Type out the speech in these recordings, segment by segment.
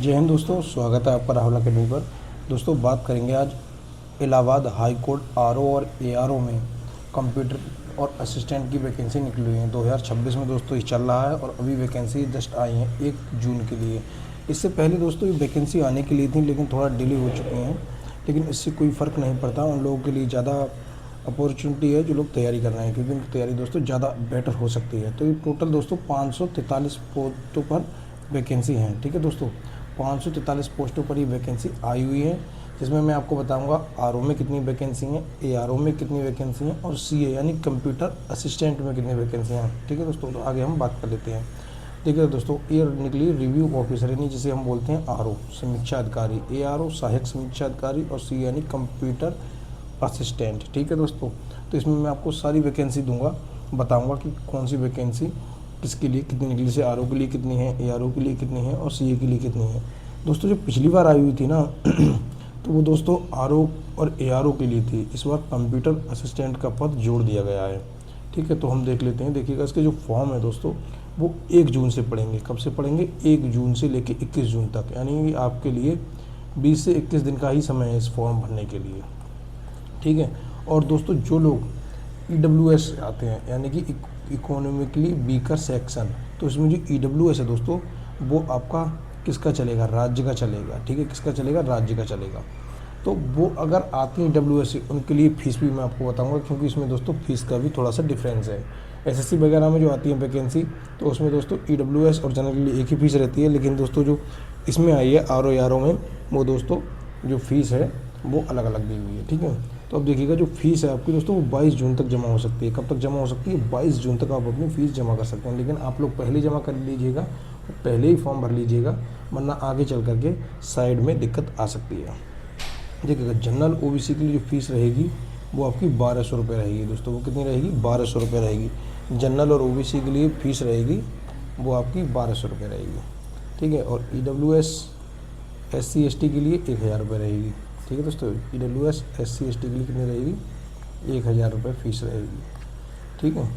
जय हिंद दोस्तों, स्वागत है आपका राहुल अकेडमी पर। दोस्तों बात करेंगे आज इलाहाबाद हाई कोर्ट आरओ और एआरओ में कंप्यूटर और असिस्टेंट की वैकेंसी निकली हुई है 2026 में। दोस्तों ये चल रहा है और अभी वैकेंसी जस्ट आई है 1 जून के लिए। इससे पहले दोस्तों ये वैकेंसी आने के लिए थी, लेकिन थोड़ा डिले हो चुकी हैं। लेकिन इससे कोई फ़र्क नहीं पड़ता, उन लोगों के लिए ज़्यादा अपॉर्चुनिटी है जो लोग तैयारी कर रहे हैं, क्योंकि उनकी तैयारी दोस्तों ज़्यादा बेटर हो सकती है। तो ये टोटल दोस्तों 543 पोस्टों पर वैकेंसी हैं। ठीक है दोस्तों, 543 पोस्टों पर ही वैकेंसी आई हुई है, जिसमें मैं आपको बताऊंगा आरओ में कितनी वैकेंसी हैं, एआरओ में कितनी वैकेंसी हैं और सीए यानी कंप्यूटर असिस्टेंट में कितनी वैकेंसी हैं। ठीक है दोस्तों, तो आगे हम बात कर लेते हैं। देखिए दोस्तों, ये निकली रिव्यू ऑफिसर यानी जिसे हम बोलते हैं आरओ समीक्षा अधिकारी, एआरओ सहायक समीक्षा अधिकारी और सीए यानी कंप्यूटर असिस्टेंट। ठीक है दोस्तों, तो इसमें मैं आपको सारी वैकेंसी दूंगा, बताऊंगा कि कौन सी वैकेंसी किसके लिए कितनी निकली, जैसे आरओ के लिए कितनी है, एआरओ के लिए कितनी है और सीए के लिए कितनी है। दोस्तों जो पिछली बार आई हुई थी ना तो वो दोस्तों आरओ और एआरओ के लिए थी। इस बार कंप्यूटर असिस्टेंट का पद जोड़ दिया गया है। ठीक है, तो हम देख लेते हैं। देखिएगा, इसके जो फॉर्म है दोस्तों वो 1 जून से पढ़ेंगे। कब से पढ़ेंगे? 1 जून से लेकर 21 जून तक, यानी आपके लिए 20 से 21 दिन का ही समय है इस फॉर्म भरने के लिए। ठीक है, और दोस्तों जो लोग EWS आते हैं यानी कि इकोनॉमिकली वीकर सेक्शन, तो इसमें जो EWS है दोस्तों वो आपका किसका चलेगा? राज्य का चलेगा। ठीक है, किसका चलेगा? राज्य का चलेगा। तो वो अगर आती हैं EWS से, उनके लिए फ़ीस भी मैं आपको बताऊंगा, क्योंकि इसमें दोस्तों फीस का भी थोड़ा सा डिफरेंस है। SSC वगैरह में जो आती है वैकेंसी, तो उसमें दोस्तों EWS और जनरल के लिए एक ही फ़ीस रहती है, लेकिन दोस्तों जो इसमें आई है आरओ में, वो दोस्तों जो फ़ीस है वो अलग अलग दी हुई है। ठीक है, तो अब देखिएगा जो फीस है आपकी दोस्तों वो 22 जून तक जमा हो सकती है। कब तक जमा हो सकती है? 22 जून तक आप अपनी फ़ीस जमा कर सकते हैं, लेकिन आप लोग पहले जमा कर लीजिएगा, पहले ही फॉर्म भर लीजिएगा, वरना आगे चल करके साइड में दिक्कत आ सकती है। देखिएगा, जनरल OBC के लिए जो फीस रहेगी वो आपकी 1200 रुपये रहेगी दोस्तों। वो कितनी रहेगी? 1200 रुपये रहेगी। जनरल और OBC के लिए फ़ीस रहेगी वो आपकी 1200 रुपये रहेगी। ठीक है, और EWS SC ST के लिए 1000 रुपये रहेगी। ठीक है दोस्तों, EWS SC ST के लिए कितनी रहेगी? 1000 रुपये फ़ीस रहेगी। ठीक है,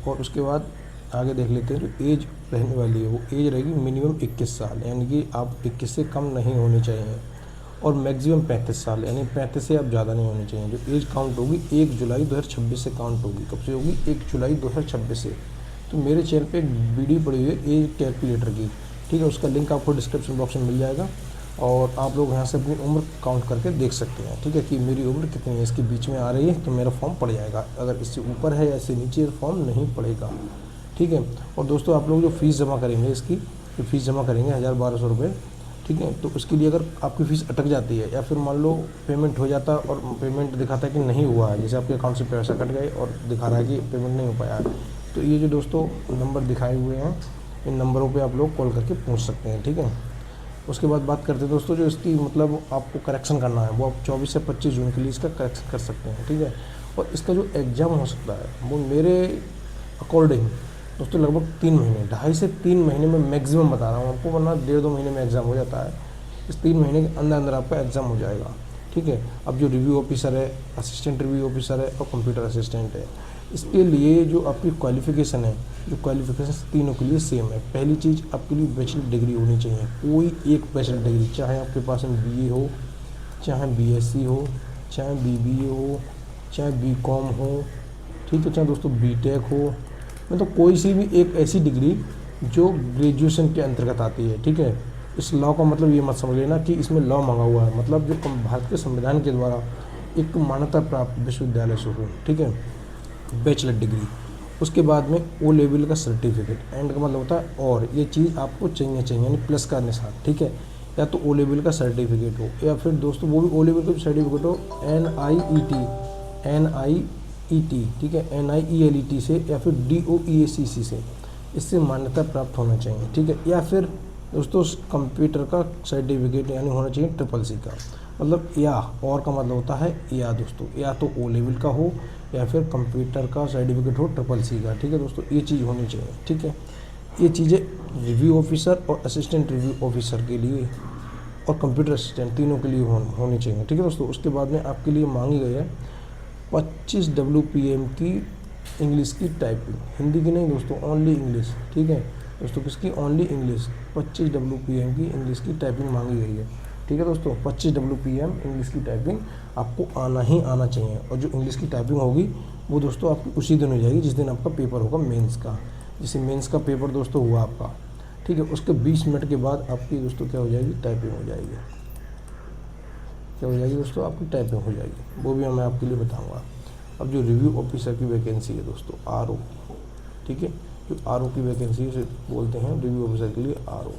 और उसके बाद आगे देख लेते हैं। जो एज रहने वाली है वो एज रहेगी मिनिमम 21 साल, यानी कि आप 21 से कम नहीं होनी चाहिए, और मैक्सिमम 35 साल, यानी 35 से आप ज़्यादा नहीं होनी चाहिए। जो एज काउंट होगी 1 जुलाई 2026 से काउंट होगी। कब से होगी? 1 जुलाई 2026 से। तो मेरे चैनल पे एक वीडियो पड़ी हुई है एज कैलकुलेटर की। ठीक है, उसका लिंक आपको डिस्क्रिप्शन बॉक्स में मिल जाएगा, और आप लोग यहाँ से अपनी उम्र काउंट करके देख सकते हैं। ठीक है, कि मेरी उम्र कितनी है, इसके बीच में आ रही है तो मेरा फॉर्म पड़ जाएगा। अगर इससे ऊपर है या इससे नीचे, फॉर्म नहीं पड़ेगा। ठीक है, और दोस्तों आप लोग जो फ़ीस जमा करेंगे, इसकी जो फ़ीस जमा करेंगे 1000-1200 रुपये। ठीक है, तो उसके लिए अगर आपकी फ़ीस अटक जाती है या फिर मान लो पेमेंट हो जाता और पेमेंट दिखाता है कि नहीं हुआ है, जैसे आपके अकाउंट से पैसा कट गए और दिखा रहा है कि पेमेंट नहीं हो पाया है, तो ये जो दोस्तों नंबर दिखाए हुए हैं, इन नंबरों पे आप लोग कॉल करके पूछ सकते हैं। ठीक है, उसके बाद बात करते हैं दोस्तों जो इसकी मतलब आपको करेक्शन करना है, वो आप 24 से 25 जून के लिए इसका करेक्शन कर सकते हैं। ठीक है, और इसका जो एग्ज़ाम हो सकता है वो मेरे अकॉर्डिंग दोस्तों लगभग 3 महीने, 2.5 से 3 महीने में मैक्सिमम बता रहा हूँ आपको, वरना 1.5-2 महीने में एग्ज़ाम हो जाता है। इस 3 महीने के अंदर अंदर आपका एग्ज़ाम हो जाएगा। ठीक है, अब जो रिव्यू ऑफिसर है, असिस्टेंट रिव्यू ऑफिसर है और कंप्यूटर असिस्टेंट है, इसके लिए जो आपकी क्वालिफ़िकेशन है, जो क्वालिफ़िकेशन तीनों के लिए सेम है। पहली चीज़ आपके लिए बैचलर डिग्री होनी चाहिए, कोई एक बैचलर डिग्री, चाहे आपके पास में BA हो, चाहे BSc हो, चाहे BBA हो, चाहे BCom हो। ठीक है, चाहे दोस्तों BTech हो, मतलब कोई सी भी एक ऐसी डिग्री जो ग्रेजुएशन के अंतर्गत आती है। ठीक है, इस लॉ का मतलब ये मत समझ लेना कि इसमें लॉ मांगा हुआ है, मतलब जो भारत के संविधान के द्वारा एक मान्यता प्राप्त विश्वविद्यालय से हो। ठीक है, बैचलर डिग्री, उसके बाद में O लेवल का सर्टिफिकेट, एंड का मतलब होता है और ये चीज़ आपको चाहिए यानी प्लस का निशान। ठीक है, या तो O लेवल का सर्टिफिकेट हो, या फिर दोस्तों वो भी O लेवल का सर्टिफिकेट हो NIET, ठीक है, NIELET से, या फिर DOEACC से, इससे मान्यता प्राप्त होना चाहिए। ठीक है, या फिर दोस्तों कंप्यूटर का सर्टिफिकेट यानी होना चाहिए CCC का, मतलब या और का मतलब होता है या दोस्तों, या तो O लेवल का हो या फिर कंप्यूटर का सर्टिफिकेट हो CCC का। ठीक है दोस्तों, ये चीज़ होनी चाहिए। ठीक है, ये चीज़ें रिव्यू ऑफिसर और असिस्टेंट रिव्यू ऑफिसर के लिए और कंप्यूटर असिस्टेंट तीनों के लिए होनी चाहिए। ठीक है दोस्तों, उसके बाद में आपके लिए मांगी गई है 25 WPM की इंग्लिश की टाइपिंग, हिंदी की नहीं दोस्तों, ओनली इंग्लिश। ठीक है, दोस्तों किसकी, ओनली इंग्लिश 25 WPM की इंग्लिश की टाइपिंग मांगी गई है। ठीक है दोस्तों, 25 WPM इंग्लिश की टाइपिंग आपको आना ही आना चाहिए। और जो इंग्लिश की टाइपिंग होगी वो दोस्तों आपकी उसी दिन हो जाएगी जिस दिन आपका पेपर होगा मेंस का। जैसे मेंस का पेपर दोस्तों हुआ आपका, ठीक है, उसके 20 मिनट के बाद आपकी दोस्तों क्या हो जाएगी, टाइपिंग हो जाएगी। क्या हो जाएगी दोस्तों, आपकी टाइपिंग हो जाएगी, वो भी मैं आपके लिए बताऊँगा। अब जो रिव्यू ऑफिसर की वैकेंसी है दोस्तों, RO, ठीक है, जो RO की वैकेंसी से बोलते हैं रिव्यू ऑफिसर के लिए RO।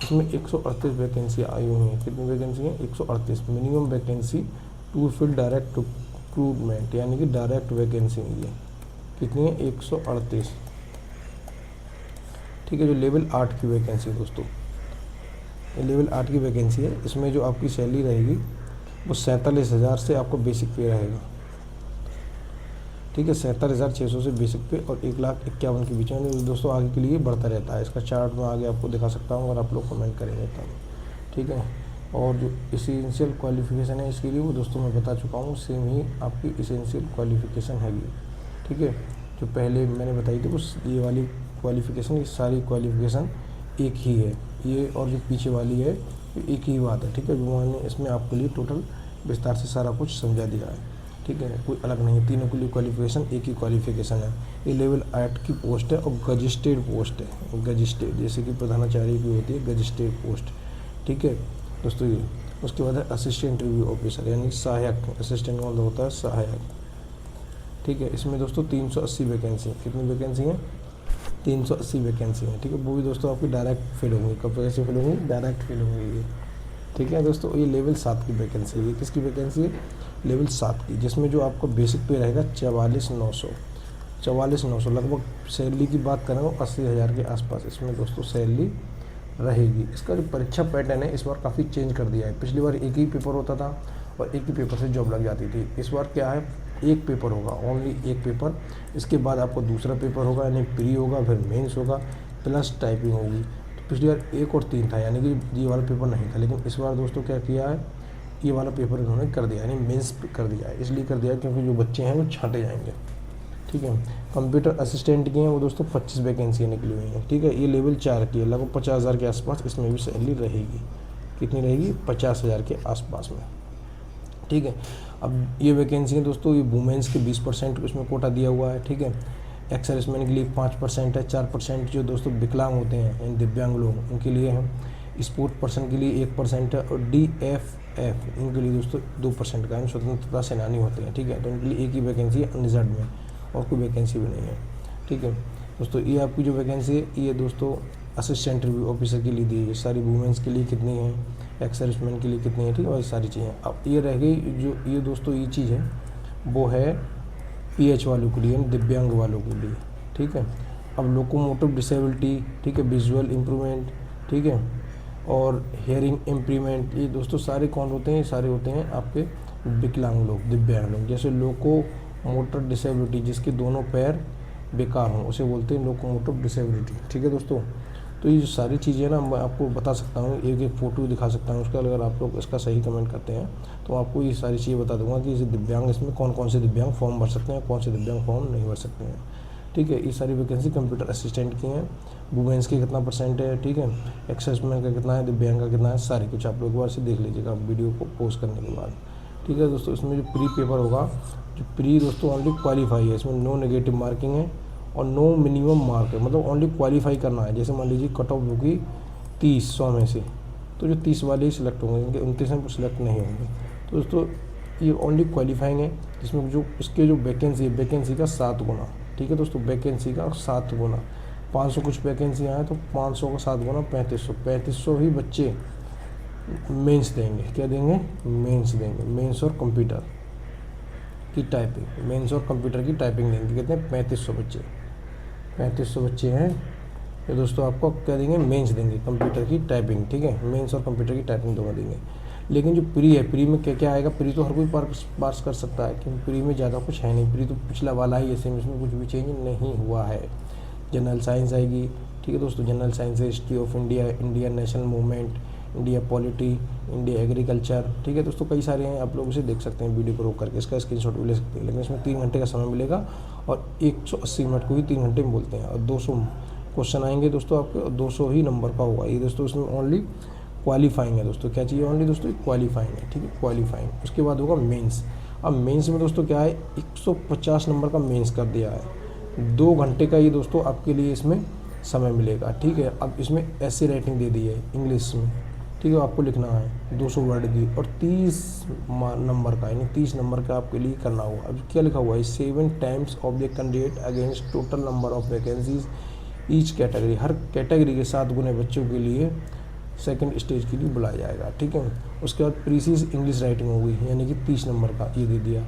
इसमें 138 वैकेंसी आई हुई हैं। कितनी वैकेंसी हैं, 138। Minimum vacancy to fill direct recruitment, यानी कि डायरेक्ट वैकेंसी है ये। कितनी है, 138। ठीक है, जो लेवल 8 की वैकेंसी है दोस्तों, ये लेवल 8 की वैकेंसी है। इसमें जो आपकी सैलरी रहेगी वो 47,000 से आपको बेसिक पे रहेगा। ठीक है, 47,600 से बेसिक पे और 1,51,000 के बीच में दोस्तों आगे के लिए बढ़ता रहता है। इसका चार्ट मैं आगे आपको दिखा सकता हूँ अगर आप लोग कमेंट करेंगे तब। ठीक है, और जो इसेंशियल क्वालिफिकेशन है इसके लिए वो दोस्तों मैं बता चुका हूँ, सेम ही आपकी इसेंशियल क्वालिफिकेशन है ये। ठीक है, जो पहले मैंने बताई थी उस ये वाली क्वालिफिकेशन, ये सारी क्वालिफिकेशन एक ही है, ये और जो पीछे वाली है ये एक ही बात है। ठीक है, जो मैंने इसमें आपके लिए टोटल विस्तार से सारा कुछ समझा दिया है। ठीक है, कोई अलग नहीं है, तीनों के लिए क्वालिफिकेशन एक ही क्वालिफिकेशन है। ये लेवल 8 की पोस्ट है और गजिस्ट्रेट पोस्ट है। गजिस्ट्रेट जैसे कि प्रधानाचार्य की होती है गजिस्ट्रेट पोस्ट। ठीक है दोस्तों, ये उसके बाद है असिस्टेंट रिव्यू ऑफिसर, यानी सहायक। असिस्टेंट का मतलब होता है सहायक। ठीक है, इसमें दोस्तों 380 वैकेंसी है। कितनी वैकेंसी हैं, 380 वैकेंसी है। ठीक है, वो भी दोस्तों आपकी डायरेक्ट फिल होंगी। कब कैसे फिल होंगी, डायरेक्ट फिल होंगी ये। ठीक है दोस्तों, ये लेवल 7 की वैकेंसी है। ये किसकी वैकेंसी है, लेवल 7 की, जिसमें जो आपको बेसिक पे रहेगा 44,900। 44,900 लगभग सैलरी की बात करें तो 80,000 के आसपास इसमें दोस्तों सैलरी रहेगी। इसका जो परीक्षा पैटर्न है इस बार काफ़ी चेंज कर दिया है। पिछली बार एक ही पेपर होता था और एक ही पेपर से जॉब लग जाती थी। इस बार क्या है, एक पेपर होगा, ओनली एक पेपर। इसके बाद आपको दूसरा पेपर होगा, यानी प्री होगा, फिर मेंस होगा, प्लस टाइपिंग होगी। तो पिछली बार 1 और 3 था, यानी कि ये वाला पेपर नहीं था। लेकिन इस बार दोस्तों क्या किया है, ये वाला पेपर इन्होंने कर दिया, यानी मेंस कर दिया है। इसलिए कर दिया क्योंकि जो बच्चे हैं वो छांटे जाएंगे। ठीक है, कंप्यूटर असिस्टेंट की हैं वो दोस्तों 25 वैकेंसी निकली हुई हैं। ठीक है, ये लेवल 4 की है, लगभग 50,000 के आसपास इसमें भी सैलरी रहेगी। कितनी रहेगी, 50,000 के आसपास में। ठीक है, अब ये वैकेंसी है दोस्तों, ये वुमेंस के 20% इसमें कोटा दिया हुआ है। ठीक है, एक्स सर्विसमैन के लिए 5% है, 4% जो दोस्तों विकलांग होते हैं यानी दिव्यांग लोग उनके लिए हैं। स्पोर्ट पर्सन के लिए 1% है और DFF इनके लिए दोस्तों 2% का है, स्वतंत्रता सेनानी होते हैं। ठीक है, तो उनके लिए एक ही वैकेंसी है अनरिजर्व में, और कोई वैकेंसी भी नहीं है। ठीक है दोस्तों, ये आपकी जो वैकेंसी है ये दोस्तों असिस्टेंट रिव्यू ऑफिसर के लिए दी है। सारी वुमेंस के लिए कितनी है, एक्स सर्विसमैन के लिए कितनी है। ठीक है, और सारी चीज़ें। अब ये रह गई जो ये दोस्तों ये चीज़ है वो है PH वालों के लिए, दिव्यांग वालों के लिए। ठीक है, अब लोकोमोटिव डिसेबिलिटी, ठीक है, विजुअल इम्प्रूवमेंट, ठीक है, और हेयरिंग इम्प्रूवमेंट, ये दोस्तों सारे कौन होते हैं, सारे होते हैं आपके विकलांग लोग, दिव्यांग लोग। जैसे लोको मोटर डिसेबिलिटी, जिसके दोनों पैर बेकार हों उसे बोलते हैं लोकोमोटिव डिसेबिलिटी। ठीक है दोस्तों, तो ये जो सारी चीज़ें ना मैं आपको बता सकता हूँ, एक एक फ़ोटो दिखा सकता हूँ उसका। अगर आप लोग इसका सही कमेंट करते हैं तो आपको ये सारी चीज़ें बता दूंगा कि इसे दिव्यांग, इसमें कौन कौन से दिव्यांग फॉर्म भर सकते हैं, कौन से दिव्यांग फॉर्म नहीं भर सकते हैं। ठीक है, ये सारी वैकेंसी कंप्यूटर असिस्टेंट की हैं। वुमेंस के कितना % है, ठीक है, एक्स सर्विसमैन का कितना है, दिव्यांग का कितना है, सारी कुछ आप लोग एक बार से देख लीजिएगा वीडियो को पोस्ट करने के बाद। ठीक है दोस्तों, इसमें जो प्री पेपर होगा, जो प्री दोस्तों ओनली क्वालिफाई है, इसमें नो नेगेटिव मार्किंग है और नो मिनिमम मार्क है, मतलब ओनली क्वालिफाई करना है। जैसे मान लीजिए कट ऑफ होगी 30 100 में से, तो जो 30 वाले ही सिलेक्ट होंगे, इनके 29 में सिलेक्ट नहीं होंगे। तो दोस्तों ये ओनली क्वालिफाइंग है, जिसमें जो इसके जो वैकेंसी है, वैकेंसी का 7 गुना। ठीक है दोस्तों, वैकेंसी का 7 गुना, 500 कुछ वैकेंसी आए तो 500 का 7 गुना 3500 ही बच्चे मेंस देंगे। क्या देंगे, मेंस देंगे, मेंस और कंप्यूटर की टाइपिंग, मेंस और कंप्यूटर की टाइपिंग देंगे। कितने, 3500 बच्चे, 3500 बच्चे हैं ये दोस्तों आपको क्या देंगे, मेंस देंगे, कंप्यूटर की टाइपिंग। ठीक है, मेंस और कंप्यूटर की टाइपिंग दोनों देंगे। लेकिन जो प्री है, प्री में क्या क्या आएगा, प्री तो हर कोई पास कर सकता है, क्योंकि प्री में ज़्यादा कुछ है नहीं, प्री तो पिछला वाला ही है सेम, इसमें कुछ भी चेंज नहीं हुआ है। जनरल साइंस आएगी। ठीक है दोस्तों, जनरल साइंस है history of India, India national movement, India polity, India agriculture. ठीक है दोस्तों, कई सारे हैं, आप लोग इसे देख सकते हैं वीडियो को रोक करके, इसका स्क्रीनशॉट भी ले सकते हैं। लेकिन इसमें 3 घंटे का समय मिलेगा और 180 मिनट को ही 3 घंटे में बोलते हैं, और क्वेश्चन आएंगे दोस्तों आपके 200 ही नंबर का होगा ये दोस्तों। इसमें ओनली क्वालिफाइंग है दोस्तों, क्या चाहिए ओनली दोस्तों, क्वालिफाइंग है, ठीक है, क्वालिफाइंग। उसके बाद होगा मेंस। अब मेंस में दोस्तों क्या है, 150 नंबर का मेंस कर दिया है, 2 घंटे का ये दोस्तों आपके लिए इसमें समय मिलेगा, ठीक है। अब इसमें ऐसे राइटिंग दे दी है इंग्लिश में, ठीक है, आपको लिखना है 200 वर्ड की और 30 नंबर का, यानी 30 नंबर का आपके लिए करना होगा। अब क्या लिखा हुआ है, 7 times of the candidate against total number of vacancies each category, her category के 7 गुने बच्चों के लिए सेकंड स्टेज के लिए बुलाया जाएगा, ठीक है। उसके बाद प्रीसीज इंग्लिश राइटिंग होगी, यानी कि 30 नंबर का ये दे दिया।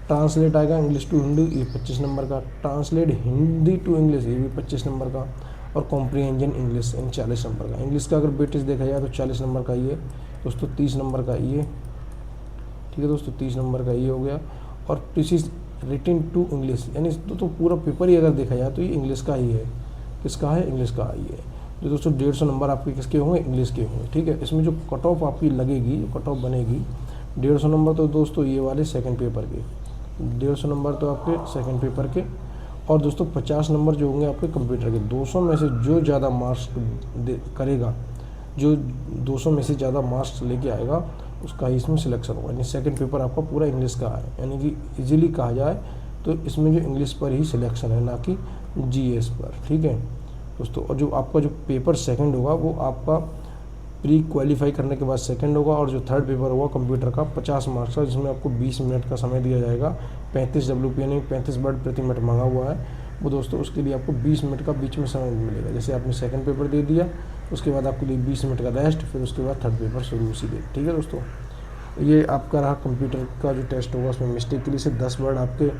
ट्रांसलेट आएगा इंग्लिश टू हिंदी, ये 25 नंबर का। ट्रांसलेट हिंदी टू इंग्लिश, ये भी 25 नंबर का। और कॉम्प्रिहेंजन इंग्लिश इन 40 नंबर का। इंग्लिश का अगर वेटेज देखा जाए तो 40 नंबर का ये दोस्तों, 30 नंबर का ये, ठीक है दोस्तों, 30 नंबर का ये हो गया। और प्रीसीज रिटन टू इंग्लिश, यानी तो पूरा पेपर ही अगर देखा जाए तो ये इंग्लिश का ही है। किसका है, इंग्लिश का ही है। जो दोस्तों 150 नंबर आपके किसके होंगे, इंग्लिश के होंगे, ठीक है। इसमें जो कट ऑफ आपकी लगेगी, जो कट ऑफ बनेगी 150 नंबर तो दोस्तों ये वाले सेकंड पेपर के, 150 नंबर तो आपके सेकंड पेपर के। और दोस्तों 50 नंबर जो होंगे आपके कंप्यूटर के। 200 में से जो ज़्यादा मार्क्स करेगा, जो 200 में से ज़्यादा मार्क्स लेके आएगा उसका ही इसमें सिलेक्शन होगा। यानी सेकंड पेपर आपका पूरा इंग्लिश का है, यानी कि इजीली कहा जाए तो इसमें जो इंग्लिश पर ही सिलेक्शन है, ना कि जीएस पर, ठीक है दोस्तों। और जो आपका जो पेपर सेकंड होगा वो आपका प्री क्वालिफाई करने के बाद सेकंड होगा। और जो थर्ड पेपर होगा कंप्यूटर का 50 मार्क्स का, जिसमें आपको 20 मिनट का समय दिया जाएगा। 35 WP यानी 35 वर्ड प्रति मिनट मांगा हुआ है वो दोस्तों, उसके लिए आपको 20 मिनट का बीच में समय मिलेगा। जैसे आपने सेकंड पेपर दे दिया, उसके बाद आपके लिए 20 मिनट का रेस्ट, फिर उसके बाद थर्ड पेपर शुरू उसी दिन, ठीक है दोस्तों। ये आपका रहा कंप्यूटर का जो टेस्ट होगा, उसमें मिस्टेक के लिए से 10 वर्ड आपके,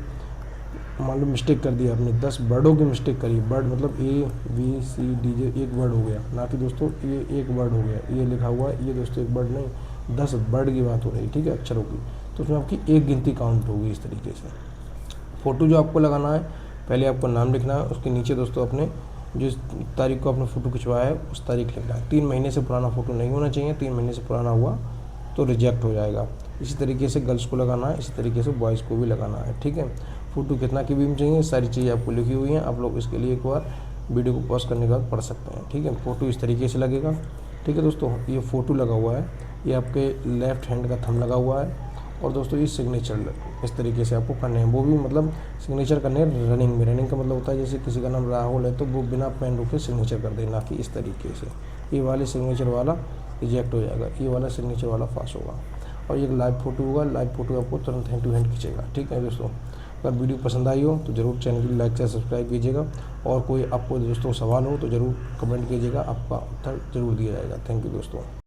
मान लो मिस्टेक कर दिया आपने, 10 वर्डों की मिस्टेक करी। वर्ड मतलब ABCD एक वर्ड हो गया, ना कि दोस्तों ये एक वर्ड हो गया, ये लिखा हुआ है, ये दोस्तों एक वर्ड नहीं, 10 वर्ड की बात हो रही है, ठीक है, अक्षरों की। तो उसमें आपकी एक गिनती काउंट होगी इस तरीके से। फ़ोटो जो आपको लगाना है, पहले आपको नाम लिखना है, उसके नीचे दोस्तों अपने जिस तारीख को आपने फ़ोटो खिंचवाया है उस तारीख लिखना है। 3 महीने से पुराना फ़ोटो नहीं होना चाहिए, 3 महीने से पुराना हुआ तो रिजेक्ट हो जाएगा। इसी तरीके से गर्ल्स को लगाना है, इसी तरीके से बॉयज़ को भी लगाना है, ठीक है। फ़ोटो कितना की भी चाहिए, सारी चीज़ें आपको लिखी हुई हैं। आप लोग इसके लिए एक बार वीडियो को पॉज करने के बाद पढ़ सकते हैं, ठीक है। फ़ोटो इस तरीके से लगेगा, ठीक है दोस्तों। ये फ़ोटो लगा हुआ है, ये आपके लेफ़्ट हैंड का थंब लगा हुआ है। और दोस्तों ये सिग्नेचर इस तरीके से आपको करने हैं, वो भी मतलब सिग्नेचर करने हैं रनिंग में। रनिंग का मतलब होता है जैसे किसी का नाम राहुल है तो वो बिना पेन रोके सिग्नेचर कर दे, ना कि इस तरीके से। ये वाले सिग्नेचर वाला रिजेक्ट हो जाएगा, ये वाला सिग्नेचर वाला पास होगा। और ये लाइव फ़ोटो होगा, लाइव फ़ोटो आपको तुरंत हैंड टू हैंड खींचेगा, ठीक है दोस्तों। अगर वीडियो पसंद आई हो तो ज़रूर चैनल को लाइक से सब्सक्राइब कीजिएगा। और कोई आपको दोस्तों सवाल हो तो ज़रूर कमेंट कीजिएगा, आपका उत्तर ज़रूर दिया जाएगा। थैंक यू दोस्तों।